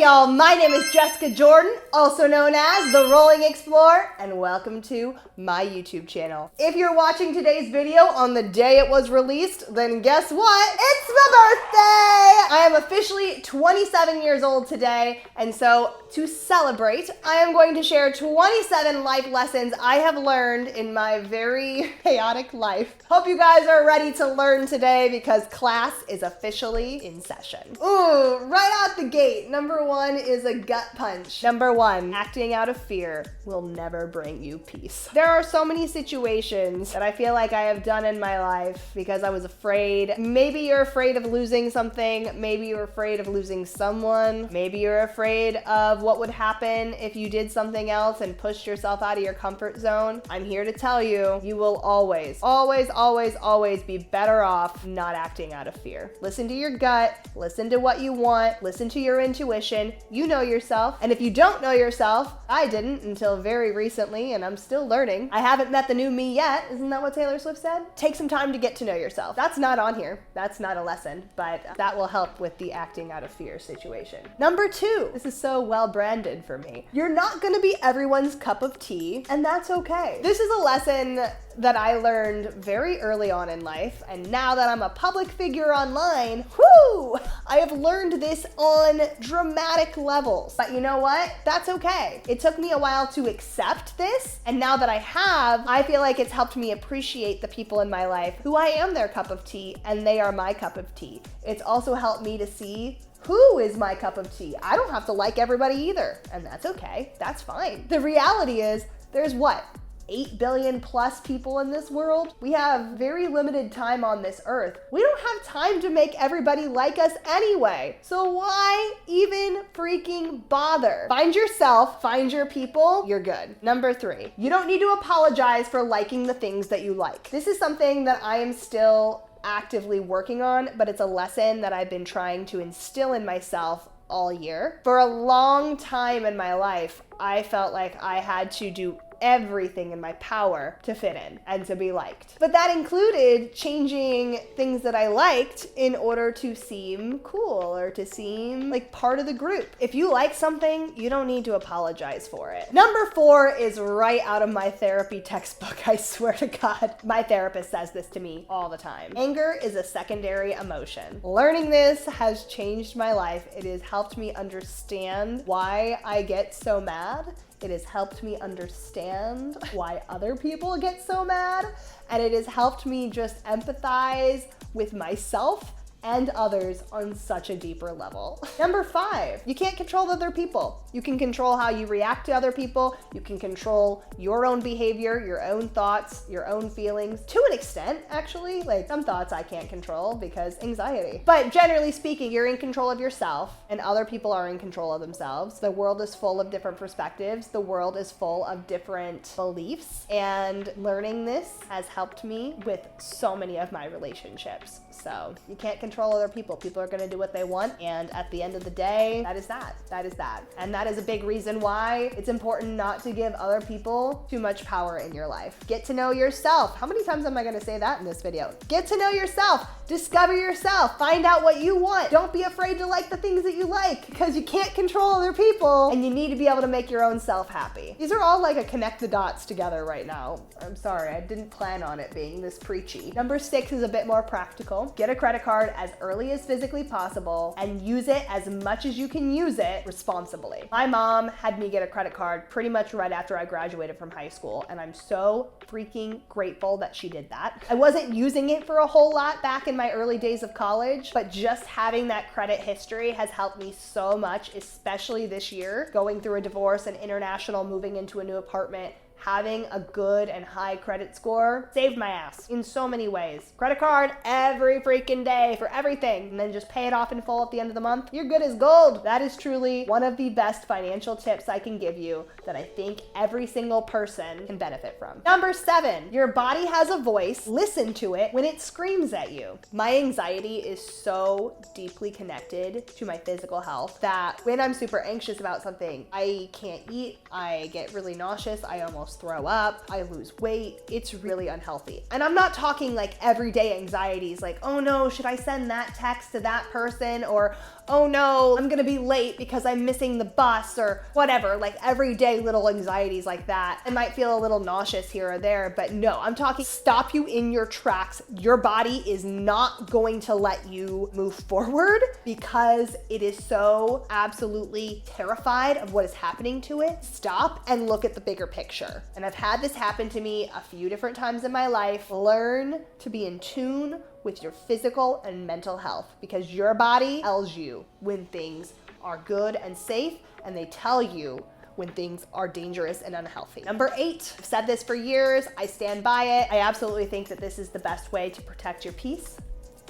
y'all, my name is Jessica Jordan, also known as The Rolling Explorer, and welcome to my YouTube channel. If you're watching today's video on the day it was released, then guess what? It's my birthday! I am officially 27 years old today, and so to celebrate, I am going to share 27 life lessons I have learned in my very chaotic life. Hope you guys are ready to learn today because class is officially in session. Ooh, right out the gate, number one is a gut punch. Number one, acting out of fear will never bring you peace. There are so many situations that I feel like I have done in my life because I was afraid. Maybe you're afraid of losing something. Maybe you're afraid of losing someone. Maybe you're afraid of what would happen if you did something else and pushed yourself out of your comfort zone. I'm here to tell you, you will always, always, always, always be better off not acting out of fear. Listen to your gut, listen to what you want, listen to your intuition. You know yourself. And if you don't know yourself, I didn't until very recently, and I'm still learning. I haven't met the new me yet. Isn't that what Taylor Swift said? Take some time to get to know yourself. That's not on here. That's not a lesson, but that will help with the acting out of fear situation. Number two, this is so well branded for me. You're not gonna be everyone's cup of tea, and that's okay. This is a lesson that I learned very early on in life, and now that I'm a public figure online, whoo, I have learned this on dramatic levels. But you know what? That's okay. It took me a while to accept this, and now that I have, I feel like it's helped me appreciate the people in my life who I am their cup of tea, and they are my cup of tea. It's also helped me to see who is my cup of tea. I don't have to like everybody either, and that's okay. That's fine. The reality is, there's what? 8 billion plus people in this world. We have very limited time on this earth. We don't have time to make everybody like us anyway. So why even freaking bother? Find yourself, find your people, you're good. Number three, you don't need to apologize for liking the things that you like. This is something that I am still actively working on, but it's a lesson that I've been trying to instill in myself all year. For a long time in my life, I felt like I had to do everything in my power to fit in and to be liked. But that included changing things that I liked in order to seem cool or to seem like part of the group. If you like something, you don't need to apologize for it. Number four is right out of my therapy textbook, I swear to God. My therapist says this to me all the time. Anger is a secondary emotion. Learning this has changed my life. It has helped me understand why I get so mad. It has helped me understand why other people get so mad, and it has helped me just empathize with myself and others on such a deeper level. Number five, you can't control other people. You can control how you react to other people. You can control your own behavior, your own thoughts, your own feelings, to an extent, actually. Like some thoughts I can't control because anxiety. But generally speaking, you're in control of yourself and other people are in control of themselves. The world is full of different perspectives. The world is full of different beliefs, and learning this has helped me with so many of my relationships. So you can't control other people. People are gonna do what they want, and at the end of the day, that is that. That is that. And that is a big reason why it's important not to give other people too much power in your life. Get to know yourself. How many times am I gonna say that in this video? Get to know yourself. Discover yourself. Find out what you want. Don't be afraid to like the things that you like, because you can't control other people, and you need to be able to make your own self happy. These are all like a connect the dots together right now. I'm sorry, I didn't plan on it being this preachy. Number six is a bit more practical. Get a credit card as early as physically possible and use it as much as you can use it responsibly. My mom had me get a credit card pretty much right after I graduated from high school, and I'm so freaking grateful that she did that. I wasn't using it for a whole lot back in my early days of college, but just having that credit history has helped me so much, especially this year, going through a divorce and international, moving into a new apartment. Having a good and high credit score saved my ass in so many ways. Credit card every freaking day for everything, and then just pay it off in full at the end of the month. You're good as gold. That is truly one of the best financial tips I can give you that I think every single person can benefit from. Number seven, your body has a voice. Listen to it when it screams at you. My anxiety is so deeply connected to my physical health that when I'm super anxious about something, I can't eat, I get really nauseous, I almost throw up, I lose weight. It's really unhealthy. And I'm not talking like everyday anxieties like, oh no, should I send that text to that person? Or, oh no, I'm gonna be late because I'm missing the bus or whatever, like everyday little anxieties like that. I might feel a little nauseous here or there, but no, I'm talking stop you in your tracks. Your body is not going to let you move forward because it is so absolutely terrified of what is happening to it. Stop and look at the bigger picture. And I've had this happen to me a few different times in my life. Learn to be in tune with your physical and mental health because your body tells you when things are good and safe, and they tell you when things are dangerous and unhealthy. Number 8, I've said this for years, I stand by it. I absolutely think that this is the best way to protect your peace.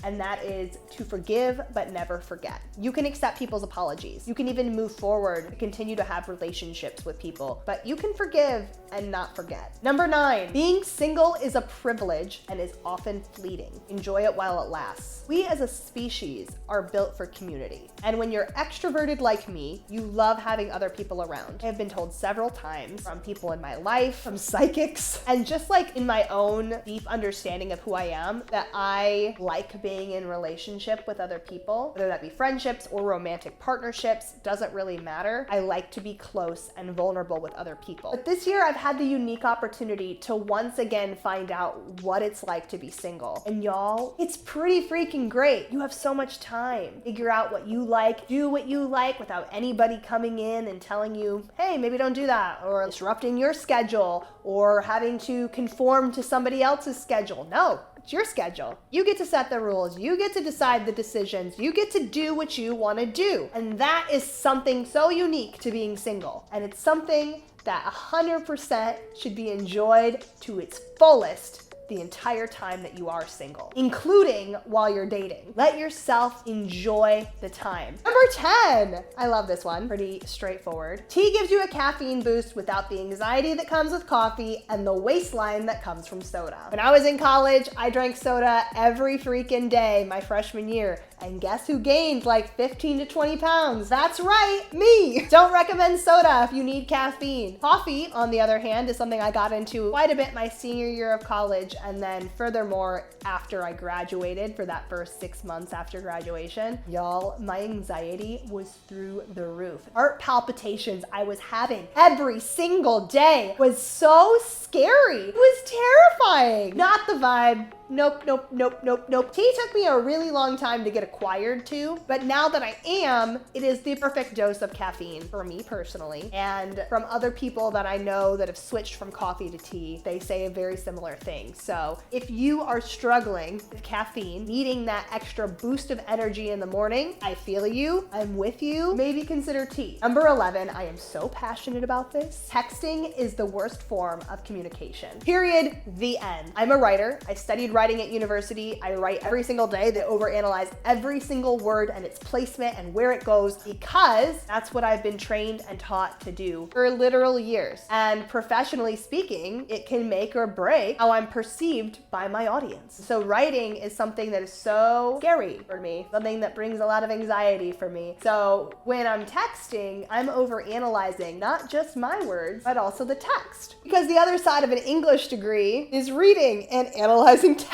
And that is to forgive but never forget. You can accept people's apologies. You can even move forward and continue to have relationships with people, but you can forgive and not forget. Number 9, being single is a privilege and is often fleeting. Enjoy it while it lasts. We as a species are built for community. And when you're extroverted like me, you love having other people around. I have been told several times from people in my life, from psychics, and just like in my own deep understanding of who I am, that I like being in relationship with other people, whether that be friendships or romantic partnerships, doesn't really matter. I like to be close and vulnerable with other people. But this year I've had the unique opportunity to once again find out what it's like to be single. And y'all, it's pretty freaking great. You have so much time. Figure out what you like, do what you like without anybody coming in and telling you, hey, maybe don't do that, or disrupting your schedule, or having to conform to somebody else's schedule. No. It's your schedule. You get to set the rules. You get to decide the decisions. You get to do what you want to do. And that is something so unique to being single. And it's something that 100% should be enjoyed to its fullest the entire time that you are single, including while you're dating. Let yourself enjoy the time. Number 10, I love this one, pretty straightforward. Tea gives you a caffeine boost without the anxiety that comes with coffee and the waistline that comes from soda. When I was in college, I drank soda every freaking day my freshman year. And guess who gained like 15 to 20 pounds? That's right, me. Don't recommend soda if you need caffeine. Coffee, on the other hand, is something I got into quite a bit my senior year of college, and then furthermore, after I graduated, for that first 6 months after graduation. Y'all, my anxiety was through the roof. Heart palpitations I was having every single day was so scary. It was terrifying. Not the vibe. Nope, nope, nope, nope, nope. Tea took me a really long time to get acquired to, but now that I am, it is the perfect dose of caffeine for me personally. And from other people that I know that have switched from coffee to tea, they say a very similar thing. So if you are struggling with caffeine, needing that extra boost of energy in the morning, I feel you, I'm with you, maybe consider tea. Number 11, I am so passionate about this. Texting is the worst form of communication. Period, the end. I'm a writer. I studied writing at university. I write every single day. They overanalyze every single word and its placement and where it goes because that's what I've been trained and taught to do for literal years. And professionally speaking, it can make or break how I'm perceived by my audience. So writing is something that is so scary for me, something that brings a lot of anxiety for me. So when I'm texting, I'm overanalyzing not just my words, but also the text. Because the other side of an English degree is reading and analyzing text.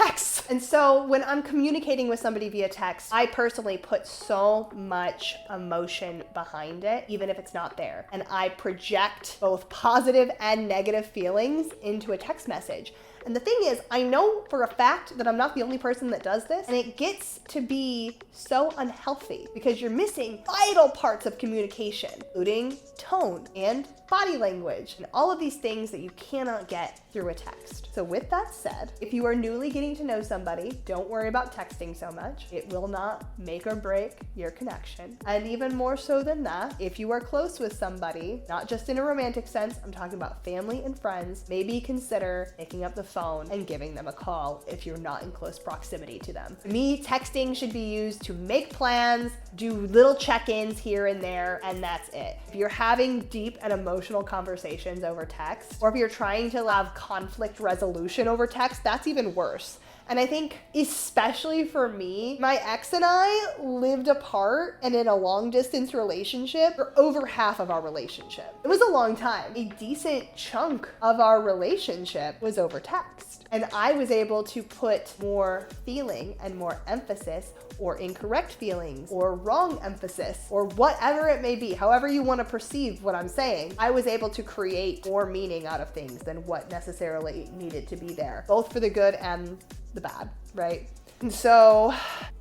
And so when I'm communicating with somebody via text, I personally put so much emotion behind it, even if it's not there. And I project both positive and negative feelings into a text message. And the thing is, I know for a fact that I'm not the only person that does this, and it gets to be so unhealthy because you're missing vital parts of communication, including tone and body language, and all of these things that you cannot get through a text. So with that said, if you are newly getting to know somebody, don't worry about texting so much. It will not make or break your connection. And even more so than that, if you are close with somebody, not just in a romantic sense, I'm talking about family and friends, maybe consider picking up the phone and giving them a call if you're not in close proximity to them. To me, texting should be used to make plans, do little check-ins here and there, and that's it. If you're having deep and emotional conversations over text, or if you're trying to have conflict resolution over text, that's even worse. And I think especially for me, my ex and I lived apart and in a long distance relationship for over half of our relationship. It was a long time. A decent chunk of our relationship was over text. And I was able to put more feeling and more emphasis, or incorrect feelings, or wrong emphasis, or whatever it may be, however you want to perceive what I'm saying. I was able to create more meaning out of things than what necessarily needed to be there, both for the good and the bad, right? And so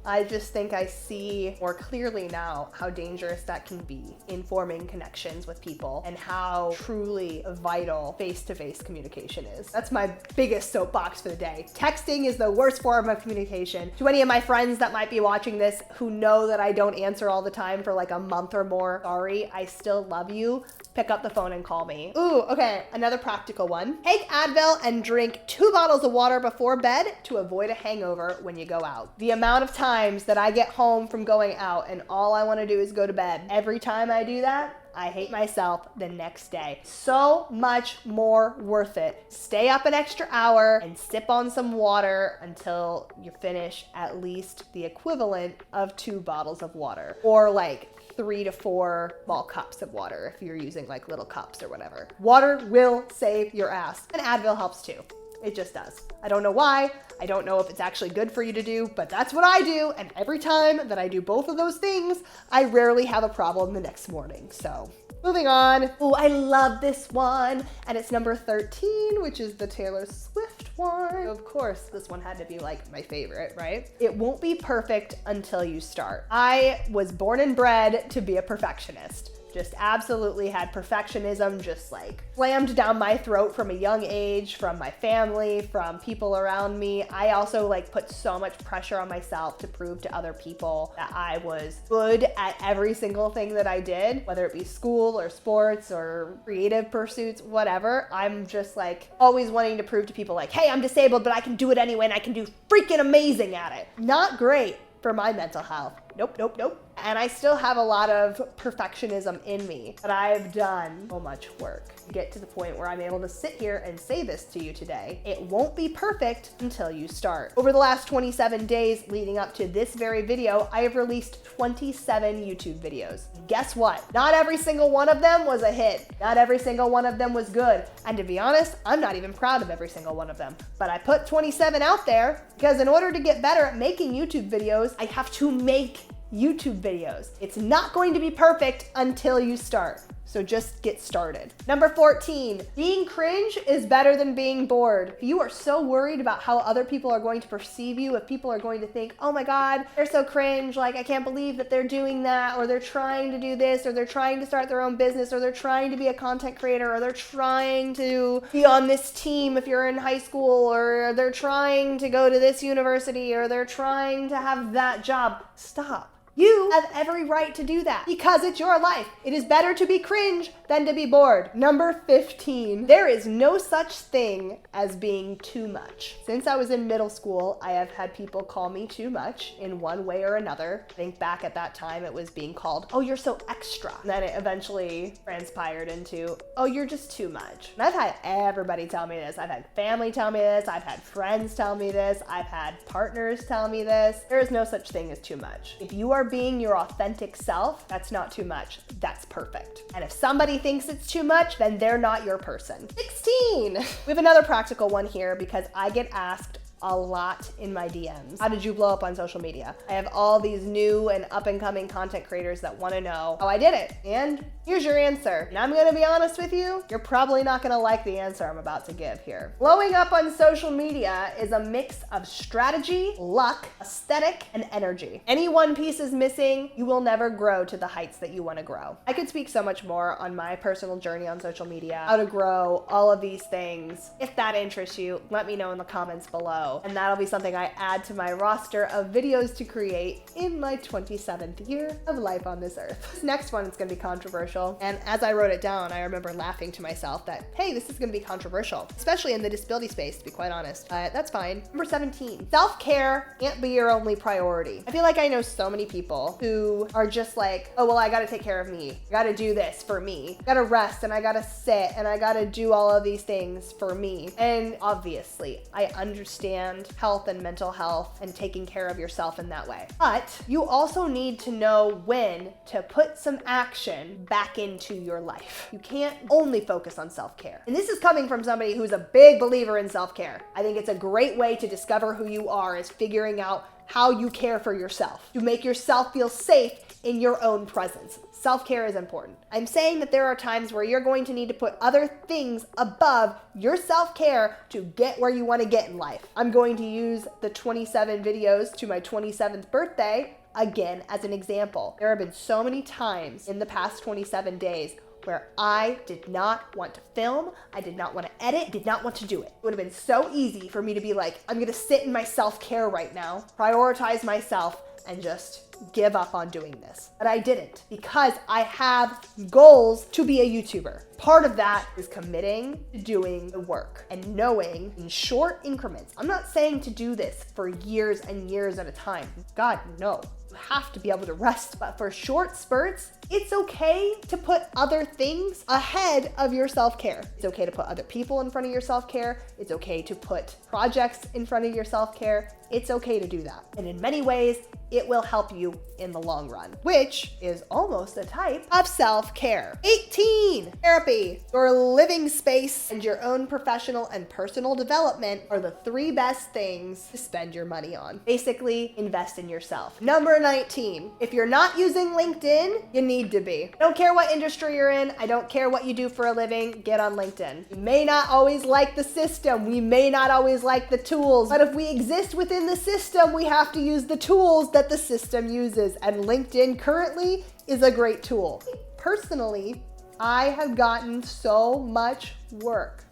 I just think I see more clearly now how dangerous that can be in forming connections with people and how truly vital face-to-face communication is. That's my biggest soapbox for the day. Texting is the worst form of communication. To any of my friends that might be watching this who know that I don't answer all the time for like a month or more, sorry, I still love you. Pick up the phone and call me. Ooh, okay, another practical one. Take Advil and drink 2 bottles of water before bed to avoid a hangover when you go out. The amount of times that I get home from going out and all I wanna do is go to bed, every time I do that, I hate myself the next day. So much more worth it. Stay up an extra hour and sip on some water until you finish at least the equivalent of 2 bottles of water, or like 3 to 4 small cups of water if you're using like little cups or whatever. Water will save your ass, and Advil helps too. It just does. I don't know why. I don't know if it's actually good for you to do, but that's what I do. And every time that I do both of those things, I rarely have a problem the next morning. So moving on. Oh, I love this one. And it's number 13, which is the Taylor Swift one. Of course, this one had to be like my favorite, right? It won't be perfect until you start. I was born and bred to be a perfectionist. Just absolutely had perfectionism just like slammed down my throat from a young age, from my family, from people around me. I also like put so much pressure on myself to prove to other people that I was good at every single thing that I did, whether it be school or sports or creative pursuits, whatever. I'm just like always wanting to prove to people like, hey, I'm disabled, but I can do it anyway and I can do freaking amazing at it. Not great for my mental health. Nope, nope, nope. And I still have a lot of perfectionism in me, but I've done so much work to get to the point where I'm able to sit here and say this to you today. It won't be perfect until you start. Over the last 27 days leading up to this very video, I have released 27 YouTube videos. Guess what? Not every single one of them was a hit. Not every single one of them was good. And to be honest, I'm not even proud of every single one of them. But I put 27 out there because in order to get better at making YouTube videos, I have to make YouTube videos. It's not going to be perfect until you start. So just get started. Number 14, being cringe is better than being bored. If you are so worried about how other people are going to perceive you, if people are going to think, oh my God, they're so cringe, like I can't believe that they're doing that, or they're trying to do this, or they're trying to start their own business, or they're trying to be a content creator, or they're trying to be on this team if you're in high school, or they're trying to go to this university, or they're trying to have that job. Stop. You have every right to do that because it's your life. It is better to be cringe than to be bored. Number 15, there is no such thing as being too much. Since I was in middle school, I have had people call me too much in one way or another. Think back at that time, it was being called, oh, you're so extra. And then it eventually transpired into, oh, you're just too much. And I've had everybody tell me this. I've had family tell me this. I've had friends tell me this. I've had partners tell me this. There is no such thing as too much. If you are being your authentic self, that's not too much. That's perfect. And if somebody thinks it's too much, then they're not your person. 16. We have another practical one here because I get asked a lot in my DMs. How did you blow up on social media? I have all these new and up and coming content creators that want to know how I did it. And here's your answer. And I'm going to be honest with you, you're probably not going to like the answer I'm about to give here. Blowing up on social media is a mix of strategy, luck, aesthetic, and energy. Any one piece is missing, you will never grow to the heights that you want to grow. I could speak so much more on my personal journey on social media, how to grow, all of these things. If that interests you, let me know in the comments below. And that'll be something I add to my roster of videos to create in my 27th year of life on this earth. This next one is going to be controversial. And as I wrote it down, I remember laughing to myself that, hey, this is going to be controversial, especially in the disability space, to be quite honest. That's fine. Number 17, self-care can't be your only priority. I feel like I know so many people who are just like, oh, well, I got to take care of me. I got to do this for me. I got to rest and I got to sit and I got to do all of these things for me. And obviously, I understand understand health and mental health and taking care of yourself in that way. But you also need to know when to put some action back into your life. You can't only focus on self-care. And this is coming from somebody who's a big believer in self-care. I think it's a great way to discover who you are, is figuring out how you care for yourself, to make yourself feel safe in your own presence. Self-care is important. I'm saying that there are times where you're going to need to put other things above your self-care to get where you want to get in life. I'm going to use the 27 videos to my 27th birthday again as an example. There have been so many times in the past 27 days where I did not want to film, I did not want to edit, did not want to do it. It would have been so easy for me to be like, I'm gonna sit in my self-care right now, prioritize myself, and just give up on doing this. But I didn't, because I have goals to be a YouTuber. Part of that is committing to doing the work and knowing in short increments. I'm not saying to do this for years and years at a time. God, no. You have to be able to rest, but for short spurts, it's okay to put other things ahead of your self-care. It's okay to put other people in front of your self-care. It's okay to put projects in front of your self-care. It's okay to do that. And in many ways, it will help you in the long run, which is almost a type of self-care. 18, therapy. Your living space and your own professional and personal development are the 3 best things to spend your money on. Basically, invest in yourself. Number 19, if you're not using LinkedIn, you need to be. I don't care what industry you're in. I don't care what you do for a living. Get on LinkedIn. We may not always like the system. We may not always like the tools, but if we exist within the system, we have to use the tools that the system uses, and LinkedIn currently is a great tool. Personally, I have gotten so much work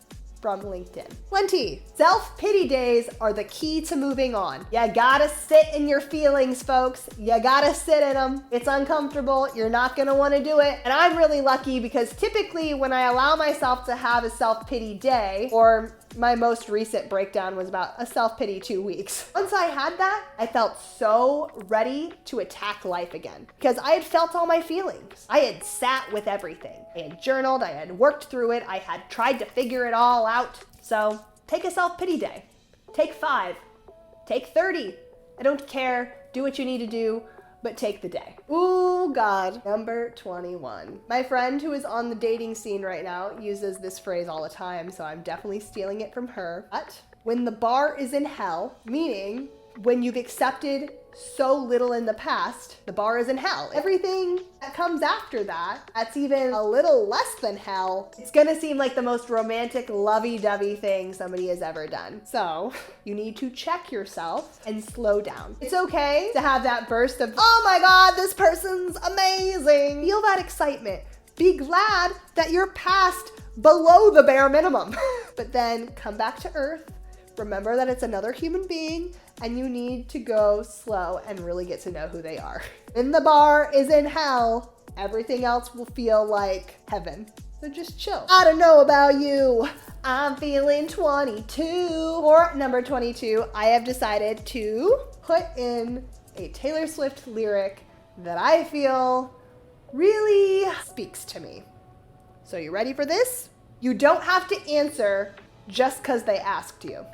from LinkedIn. 20, self-pity days are the key to moving on. You gotta sit in your feelings, folks. You gotta sit in them. It's uncomfortable. You're not gonna wanna do it. And I'm really lucky because typically when I allow myself to have a self-pity day, or my most recent breakdown was about a self-pity 2 weeks. Once I had that, I felt so ready to attack life again because I had felt all my feelings. I had sat with everything. I had journaled, I had worked through it, I had tried to figure it all out. So take a self-pity day. Take 5, take 30. I don't care, do what you need to do, but take the day. Ooh, God. Number 21. My friend who is on the dating scene right now uses this phrase all the time, so I'm definitely stealing it from her. But when the bar is in hell, meaning when you've accepted so little in the past, the bar is in hell. Everything that comes after that, that's even a little less than hell, it's gonna seem like the most romantic, lovey-dovey thing somebody has ever done. So you need to check yourself and slow down. It's okay to have that burst of, oh my God, this person's amazing. Feel that excitement. Be glad that you're past below the bare minimum. But then come back to earth. Remember that it's another human being and you need to go slow and really get to know who they are. When the bar is in hell, everything else will feel like heaven. So just chill. I don't know about you. I'm feeling 22. For number 22, I have decided to put in a Taylor Swift lyric that I feel really speaks to me. So you ready for this? You don't have to answer just because they asked you.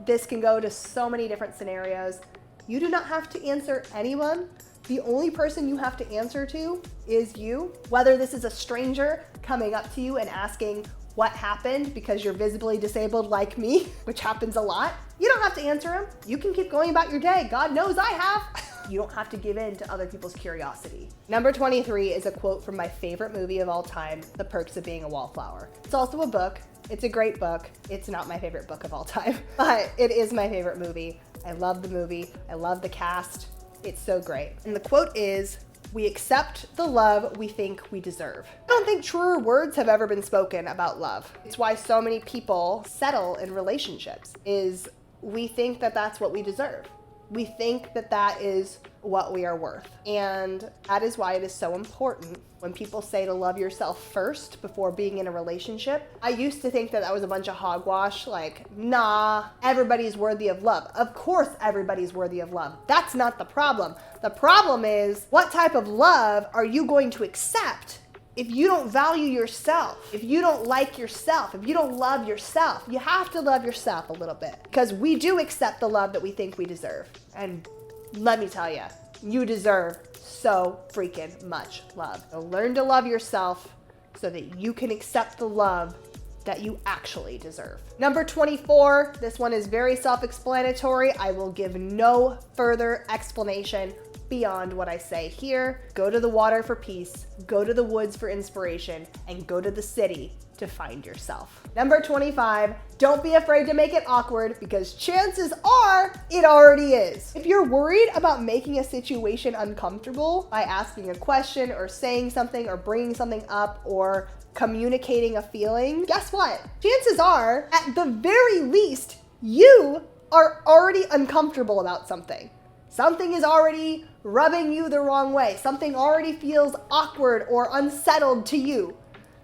This can go to so many different scenarios. You do not have to answer anyone. The only person you have to answer to is you. Whether this is a stranger coming up to you and asking what happened because you're visibly disabled like me, which happens a lot. You don't have to answer them. You can keep going about your day. God knows I have. You don't have to give in to other people's curiosity. Number 23 is a quote from my favorite movie of all time, The Perks of Being a Wallflower. It's also a book. It's a great book. It's not my favorite book of all time, but it is my favorite movie. I love the movie. I love the cast. It's so great. And the quote is, "We accept the love we think we deserve." I don't think truer words have ever been spoken about love. It's why so many people settle in relationships, is we think that that's what we deserve. We think that that is what we are worth. And that is why it is so important when people say to love yourself first before being in a relationship. I used to think that that was a bunch of hogwash, like, nah, everybody's worthy of love. Of course everybody's worthy of love. That's not the problem. The problem is, what type of love are you going to accept if you don't value yourself, if you don't like yourself, if you don't love yourself, you have to love yourself a little bit, because we do accept the love that we think we deserve. And let me tell you, you deserve so freaking much love. So learn to love yourself so that you can accept the love that you actually deserve. Number 24, this one is very self-explanatory. I will give no further explanation beyond what I say here. Go to the water for peace, go to the woods for inspiration, and go to the city to find yourself. Number 25, don't be afraid to make it awkward, because chances are it already is. If you're worried about making a situation uncomfortable by asking a question or saying something or bringing something up or communicating a feeling, guess what? Chances are, at the very least, you are already uncomfortable about something. Something is already rubbing you the wrong way. Something already feels awkward or unsettled to you.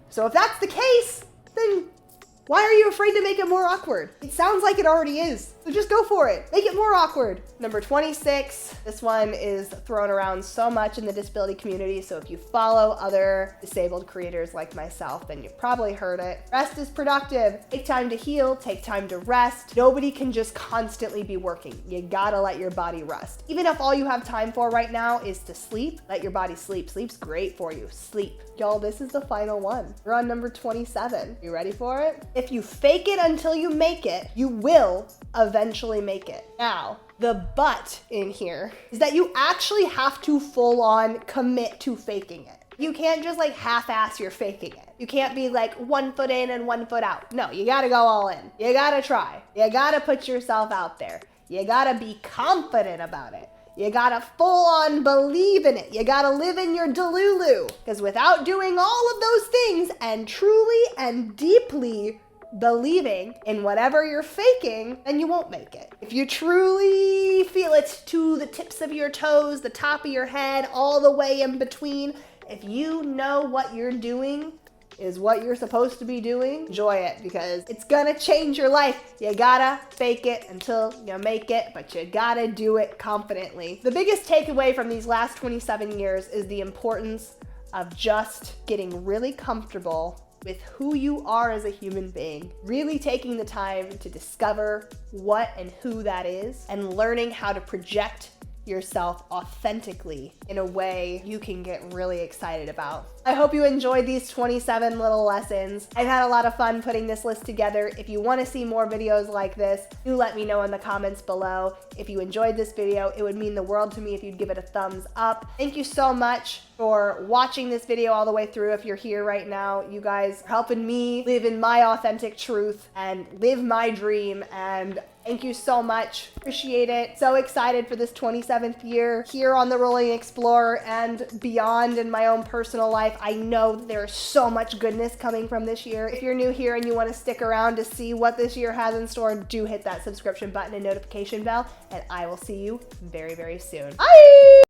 So if that's the case, then why are you afraid to make it more awkward? It sounds like it already is. So just go for it. Make it more awkward. Number 26, this one is thrown around so much in the disability community. So if you follow other disabled creators like myself, then you've probably heard it. Rest is productive. Take time to heal, take time to rest. Nobody can just constantly be working. You gotta let your body rest. Even if all you have time for right now is to sleep, let your body sleep. Sleep's great for you. Sleep. Y'all, this is the final one. We're on number 27. You ready for it? If you fake it until you make it, you will eventually make it. Now, the but in here is that you actually have to full on commit to faking it. You can't just like half-ass your faking it. You can't be like 1 foot in and 1 foot out. No, you gotta go all in. You gotta try. You gotta put yourself out there. You gotta be confident about it. You gotta full on believe in it. You gotta live in your delulu. Because without doing all of those things and truly and deeply believing in whatever you're faking, then you won't make it. If you truly feel it to the tips of your toes, the top of your head, all the way in between, if you know what you're doing is what you're supposed to be doing, enjoy it, because it's gonna change your life. You gotta fake it until you make it, but you gotta do it confidently. The biggest takeaway from these last 27 years is the importance of just getting really comfortable with who you are as a human being, really taking the time to discover what and who that is, and learning how to project yourself authentically in a way you can get really excited about. I hope you enjoyed these 27 little lessons. I've had a lot of fun putting this list together. If you want to see more videos like this, do let me know in the comments below. If you enjoyed this video, it would mean the world to me if you'd give it a thumbs up. Thank you so much for watching this video all the way through. If you're here right now, you guys are helping me live in my authentic truth and live my dream, and thank you so much. Appreciate it. So excited for this 27th year here on The Rolling Explorer and beyond in my own personal life. I know that there is so much goodness coming from this year. If you're new here and you want to stick around to see what this year has in store, do hit that subscription button and notification bell, and I will see you very, very soon. Bye!